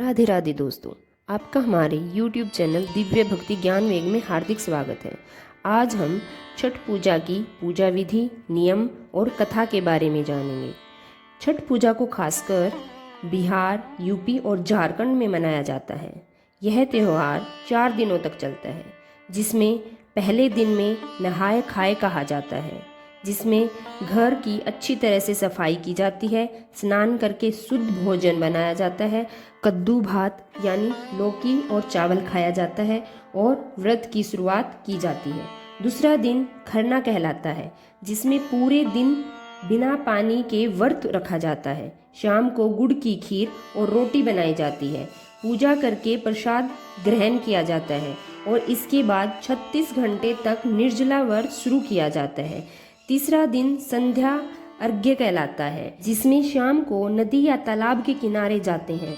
राधे राधे दोस्तों, आपका हमारे YouTube चैनल दिव्य भक्ति ज्ञान वेग में हार्दिक स्वागत है। आज हम छठ पूजा की पूजा विधि, नियम और कथा के बारे में जानेंगे। छठ पूजा को खासकर बिहार, यूपी और झारखंड में मनाया जाता है। यह त्यौहार 4 दिनों तक चलता है, जिसमें पहले दिन में नहाय खाए कहा जाता है, जिसमें घर की अच्छी तरह से सफाई की जाती है, स्नान करके शुद्ध भोजन बनाया जाता है, कद्दू भात यानी लौकी और चावल खाया जाता है और व्रत की शुरुआत की जाती है। दूसरा दिन खरना कहलाता है, जिसमें पूरे दिन बिना पानी के व्रत रखा जाता है। शाम को गुड़ की खीर और रोटी बनाई जाती है। पूजा करके प्रसाद ग्रहण किया जाता है और इसके बाद 36 घंटे तक निर्जला व्रत शुरू किया जाता है। तीसरा दिन संध्या अर्घ्य कहलाता है, जिसमें शाम को नदी या तालाब के किनारे जाते हैं।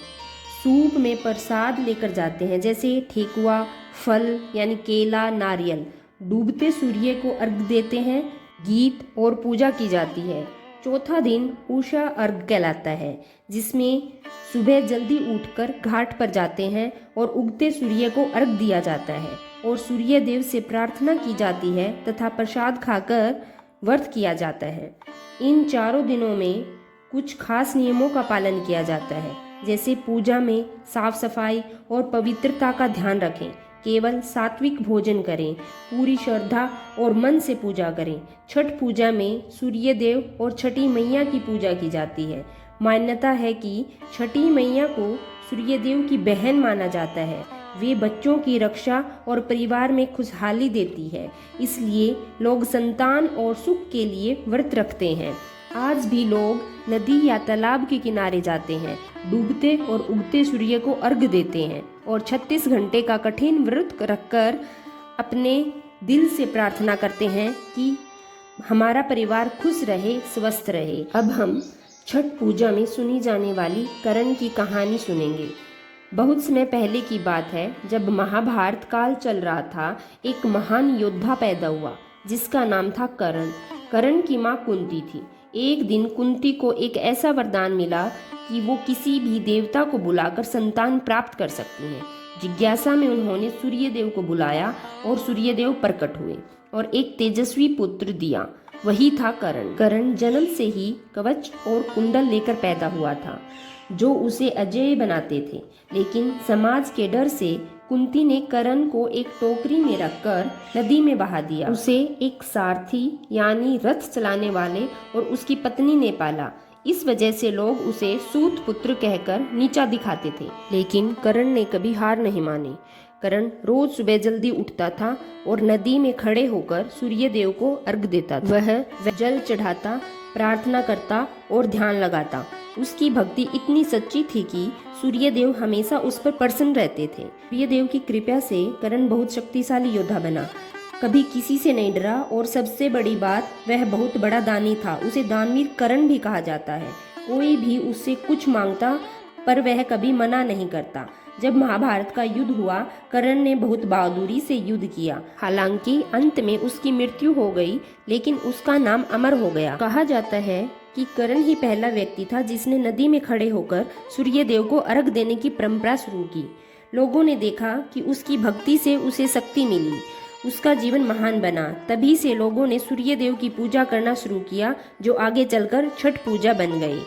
सूप में प्रसाद लेकर जाते हैं, जैसे ठेकुआ, फल यानी केला, नारियल। डूबते सूर्य को अर्घ्य देते हैं, गीत और पूजा की जाती है। चौथा दिन उषा अर्घ्य कहलाता है, जिसमें सुबह जल्दी उठकर घाट पर जाते हैं और उगते सूर्य को अर्घ्य दिया जाता है और सूर्य देव से प्रार्थना की जाती है तथा प्रसाद खाकर व्रत किया जाता है। इन चारों दिनों में कुछ खास नियमों का पालन किया जाता है, जैसे पूजा में साफ सफाई और पवित्रता का ध्यान रखें, केवल सात्विक भोजन करें, पूरी श्रद्धा और मन से पूजा करें। छठ पूजा में सूर्य देव और छठी मैया की पूजा की जाती है। मान्यता है कि छठी मैया को सूर्य देव की बहन माना जाता है। वे बच्चों की रक्षा और परिवार में खुशहाली देती है, इसलिए लोग संतान और सुख के लिए व्रत रखते हैं। आज भी लोग नदी या तालाब के किनारे जाते हैं, डूबते और उगते सूर्य को अर्घ्य देते हैं और 36 घंटे का कठिन व्रत रखकर अपने दिल से प्रार्थना करते हैं कि हमारा परिवार खुश रहे, स्वस्थ रहे। अब हम छठ पूजा में सुनी जाने वाली कर्ण की कहानी सुनेंगे। बहुत समय पहले की बात है, जब महाभारत काल चल रहा था, एक महान योद्धा पैदा हुआ जिसका नाम था कर्ण। कर्ण की माँ कुंती थी। एक दिन कुंती को एक ऐसा वरदान मिला कि वो किसी भी देवता को बुलाकर संतान प्राप्त कर सकती हैं। जिज्ञासा में उन्होंने सूर्यदेव को बुलाया और सूर्यदेव प्रकट हुए और एक तेजस्वी पुत्र दिया। वही था कर्ण। कर्ण जन्म से ही कवच और कुंडल लेकर पैदा हुआ था, जो उसे अजेय बनाते थे। लेकिन समाज के डर से कुंती ने कर्ण को एक टोकरी में रखकर नदी में बहा दिया। उसे एक सारथी यानी रथ चलाने वाले और उसकी पत्नी ने पाला। इस वजह से लोग उसे सूत पुत्र कहकर नीचा दिखाते थे। लेकिन कर्ण ने कभी हार नहीं मानी। कर्ण रोज सुबह जल्दी उठता था और नदी में खड़े होकर सूर्य देव को अर्घ्य देता था। वह जल चढ़ाता, प्रार्थना करता और ध्यान लगाता। उसकी भक्ति इतनी सच्ची थी कि सूर्य देव हमेशा उस पर प्रसन्न रहते थे। सूर्य देव की कृपा से कर्ण बहुत शक्तिशाली योद्धा बना, कभी किसी से नहीं डरा और सबसे बड़ी बात, वह बहुत बड़ा दानी था। उसे दानवीर कर्ण भी कहा जाता है। कोई भी उससे कुछ मांगता पर वह कभी मना नहीं करता। जब महाभारत का युद्ध हुआ, कर्ण ने बहुत बहादुरी से युद्ध किया। हालांकि अंत में उसकी मृत्यु हो गई, लेकिन उसका नाम अमर हो गया। कहा जाता है कि कर्ण ही पहला व्यक्ति था जिसने नदी में खड़े होकर सूर्य देव को अर्घ्य देने की परंपरा शुरू की। लोगों ने देखा कि उसकी भक्ति से उसे शक्ति मिली, उसका जीवन महान बना। तभी से लोगों ने सूर्य देव की पूजा करना शुरू किया, जो आगे चलकर छठ पूजा बन गई।